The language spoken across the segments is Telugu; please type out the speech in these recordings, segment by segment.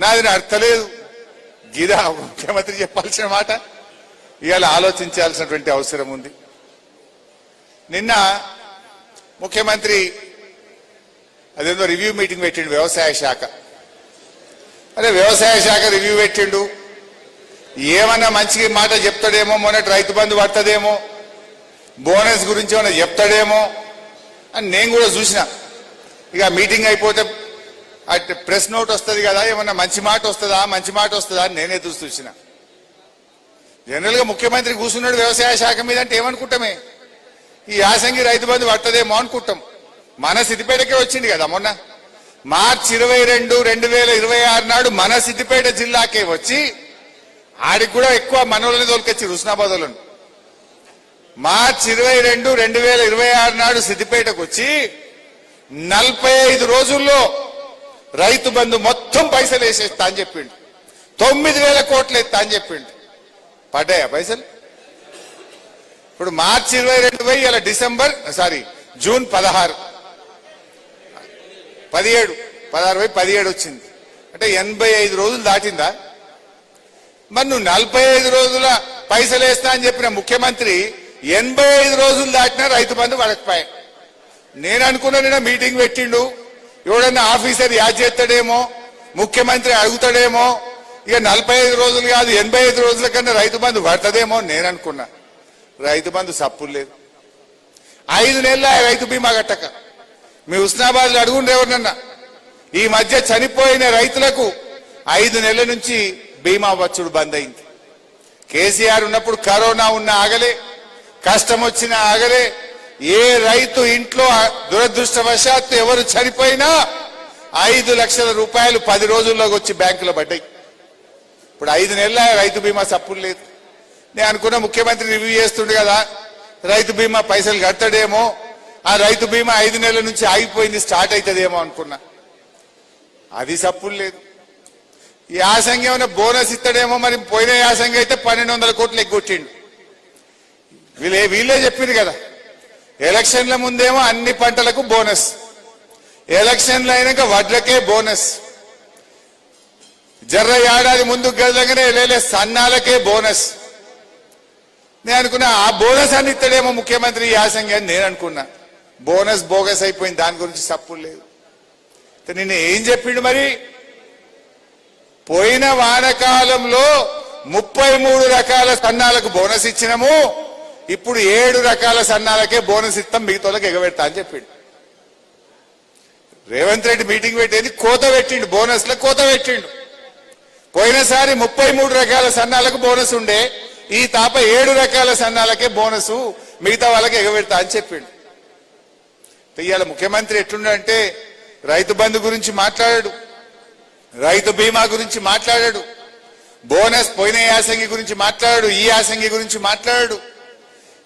నాది అర్థలేదు గీదా ముఖ్యమంత్రి చెప్పాల్సిన మాట ఇవాళ ఆలోచించాల్సినటువంటి అవసరం ఉంది. నిన్న ముఖ్యమంత్రి అదేదో రివ్యూ మీటింగ్ పెట్టిండు వ్యవసాయ శాఖ. అదే వ్యవసాయ శాఖ రివ్యూ పెట్టిండు, ఏమన్నా మంచి మాట చెప్తాడేమో, మొన్నటి రైతు బంధు పడుతుందేమో, బోనస్ గురించి ఏమన్నా చెప్తాడేమో అని నేను కూడా చూసిన. ఇక మీటింగ్ అయిపోతే అటు ప్రెస్ నోట్ వస్తుంది కదా, ఏమన్నా మంచి మాట వస్తుందా అని నేనే చూసిన. జనరల్ గా ముఖ్యమంత్రి కూర్చున్నాడు వ్యవసాయ శాఖ మీద అంటే ఏమనుకుంటామే, ఈ యాసంగి రైతు బంధు పడుతుందేమో అనుకుంటాం. మన సిద్దిపేటకే వచ్చింది కదా మొన్న మార్చి 22, 2026 నాడు మన సిద్దిపేట జిల్లాకే వచ్చి, ఆడికి కూడా ఎక్కువ మనోళ్ళని తోలుకొచ్చి హుస్నాబాద్లను. మార్చి 22, 2026 నాడు సిద్దిపేటకు వచ్చి 45 రోజుల్లో రైతు బంధు మొత్తం పైసలు వేసేస్తా అని చెప్పిండు. 9,000 కోట్లు ఎత్తా అని చెప్పిండు. పడ్డాయా పైసలు? ఇప్పుడు మార్చి 22 పోయి ఇలా జూన్ 16 పోయి 17 వచ్చింది అంటే 85 రోజులు దాటిందా? మరి నువ్వు 45 రోజుల పైసలు వేస్తా అని చెప్పిన ముఖ్యమంత్రి 85 రోజులు దాటినా రైతు బంధు పడకపోయా. నేను అనుకున్నా నిన్న మీటింగ్ పెట్టిండు, ఎవడన్నా ఆఫీసర్ యాద్ చేస్తాడేమో, ముఖ్యమంత్రి అడుగుతాడేమో, ఇక 45 రోజులు కాదు 85 రోజుల కన్నా రైతు బంధు పడుతుందేమో నేను అనుకున్నా. రైతు బంధు సప్పులు లేదు. 5 నెలల రైతు బీమా కట్టక మీ హుస్నాబాద్ లో అడుగుండే ఎవరినన్నా, ఈ మధ్య చనిపోయిన రైతులకు 5 నెలల నుంచి బీమా వచ్చుడు బంద్ అయింది. కేసీఆర్ ఉన్నప్పుడు కరోనా ఉన్న ఆగలే, కష్టం వచ్చిన ఆగలే. ఏ రైతు ఇంట్లో దురదృష్టవశాత్తు ఎవరు చనిపోయినా 5 లక్షల రూపాయలు 10 రోజుల్లోకి వచ్చి బ్యాంకులో పడ్డాయి. ఇప్పుడు 5 నెలల రైతు బీమా సప్పులు లేదు. నేను అనుకున్నా ముఖ్యమంత్రి రివ్యూ చేస్తుండే కదా, రైతు బీమా పైసలు కడతాడేమో, ఆ రైతు బీమా 5 నెలల నుంచి ఆగిపోయింది, స్టార్ట్ అవుతుందేమో అనుకున్నా. అది సప్పులు లేదు. ఈ యాసంగి ఏమైనా బోనస్ ఇస్తాడేమో, మరి పోయిన యాసంగి అయితే 1,200 కోట్లు ఎగ్గొట్టిండు. వీళ్ళే చెప్పింది కదా, ఎలక్షన్ల ముందేమో అన్ని పంటలకు బోనస్, ఎలక్షన్లు అయినాక వడ్లకే బోనస్, జర్ర ఏడాది ముందుకు గెలగానే లేలే సన్నాలకే బోనస్. నేను అనుకున్నా ఆ బోనస్ అని ఇస్తాడేమో ముఖ్యమంత్రి యాసంగి అని నేను అనుకున్నా. బోనస్ బోగస్ అయిపోయింది, దాని గురించి సప్పులు లేదు. నిన్న ఏం చెప్పిండు మరి, పోయిన వానకాలంలో 33 రకాల సన్నాలకు బోనస్ ఇచ్చినాము, ఇప్పుడు 7 రకాల సన్నాలకే బోనస్ ఇస్తాం, మిగతాలకు ఎగబెడతా అని చెప్పిండు. రేవంత్ రెడ్డి మీటింగ్ పెట్టేది కోత పెట్టిండు, బోనస్ లో కోత పెట్టిండు. పోయినసారి 33 రకాల సన్నాలకు బోనస్ ఉండే, ఈ తాప 7 రకాల సన్నాలకే బోనస్, మిగతా వాళ్ళకి ఎగబెడతా అని చెప్పిండు. ఇవాళ ముఖ్యమంత్రి ఎట్లుండంటే రైతు బంధు గురించి మాట్లాడాడు, రైతు బీమా గురించి మాట్లాడాడు, బోనస్ పోయిన యాసంగి గురించి మాట్లాడాడు, ఈ యాసంగి గురించి మాట్లాడాడు.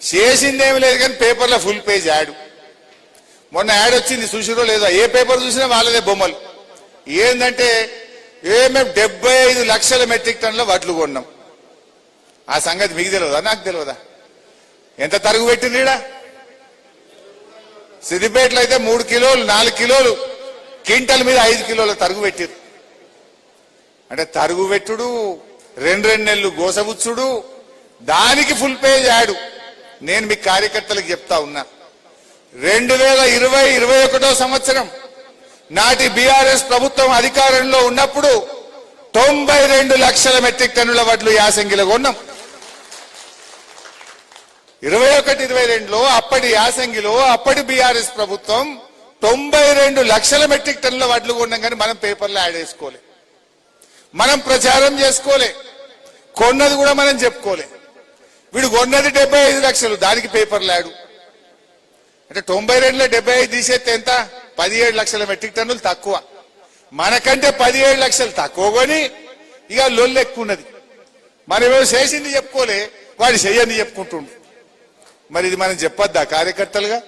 చేసిందేమి లేదు కానీ పేపర్లో ఫుల్ పేజ్ యాడ్. మొన్న యాడ్ వచ్చింది, చూసిరో లేదా, ఏ పేపర్ చూసినా వాళ్ళదే బొమ్మలు. ఏంటంటే మేము 75 లక్షల మెట్రిక్ టన్నుల వడ్లు కొన్నాం. ఆ సంగతి మీకు తెలియదా, నాకు తెలియదా? ఎంత తరుగు పెట్టిండ్రీడా? సిద్దిపేటలో అయితే 3 కిలోలు 4 కిలోలు క్వింటల్ మీద 5 కిలోల తరుగు పెట్టిరు. అంటే తరుగు పెట్టుడు, 2 నెలలు గోసబుచ్చుడు, దానికి ఫుల్ పేజ్ యాడు. నేను మీ కార్యకర్తలకు చెప్తా ఉన్నా, 2020-21 సంవత్సరం నాటి బీఆర్ఎస్ ప్రభుత్వం అధికారంలో ఉన్నప్పుడు 92 లక్షల మెట్రిక్ టన్నుల వడ్లు యాసంగిలో కొన్నాం. 21-22లో అప్పటి యాసంగిలో అప్పటి బీఆర్ఎస్ ప్రభుత్వం 92 లక్షల మెట్రిక్ టన్నుల వడ్లు కొన్నాం. కానీ మనం పేపర్లో యాడ్ చేసుకోలే, మనం ప్రచారం చేసుకోలే, కొన్నది కూడా మనం చెప్పుకోలే. వీడు కొన్నది 75 లక్షలు, దానికి పేపర్లు యాడు. అంటే 92లో 75 తీసేస్తే ఎంత? 17 లక్షల మెట్రిక్ టన్నులు తక్కువ. మనకంటే 17 లక్షలు తక్కువ కొని ఇక లొల్లు ఎక్కువ ఉన్నది. మనమేమో చేసింది చెప్పుకోలే, వాడు చెయ్యని చెప్పుకుంటుండు. మరి ఇది మనం చెప్పొద్దా కార్యకర్తలుగా?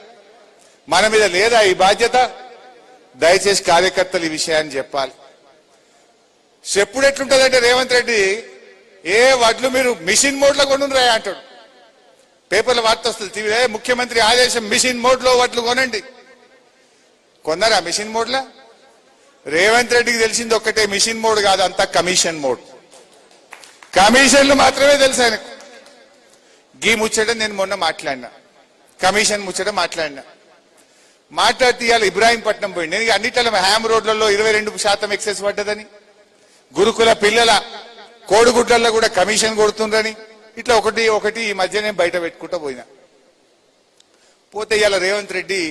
మన మీద లేదా ఈ బాధ్యత? దయచేసి కార్యకర్తలు ఈ విషయాన్ని చెప్పాలి. చెప్పుడు ఎట్లుంటుందంటే రేవంత్ రెడ్డి ఏ వడ్లు మీరు మిషన్ మోడ్ లో కొనురా అంటాడు. పేపర్ల వార్త వస్తుంది, టీవీలో ముఖ్యమంత్రి ఆదేశం మిషన్ మోడ్ లో వడ్లు కొనండి. కొన్నారా మిషన్ మోడ్ లో? రేవంత్ రెడ్డికి తెలిసింది ఒక్కటే, మిషన్ మోడ్ కాదు, అంతా కమిషన్ మోడ్. కమిషన్లు మాత్రమే తెలుసు ఆయనకు. గీ ముచ్చట నేను మొన్న మాట్లాడినా, కమిషన్ ముచ్చట మాట్లాడితే ఇవాళ ఇబ్రాహీంపట్నం పోయింది. నేను అన్నిట్ల హ్యామ్ రోడ్లలో 22% ఎక్సెస్ పడ్డదని, గురుకుల పిల్లల కోడిగుడ్లలో కూడా కమిషన్ కొడుతుండ్రని, ఇట్లా ఒకటి ఈ మధ్య నేను బయట పెట్టుకుంటూ పోయినా. పోతే ఇవాళ రేవంత్ రెడ్డి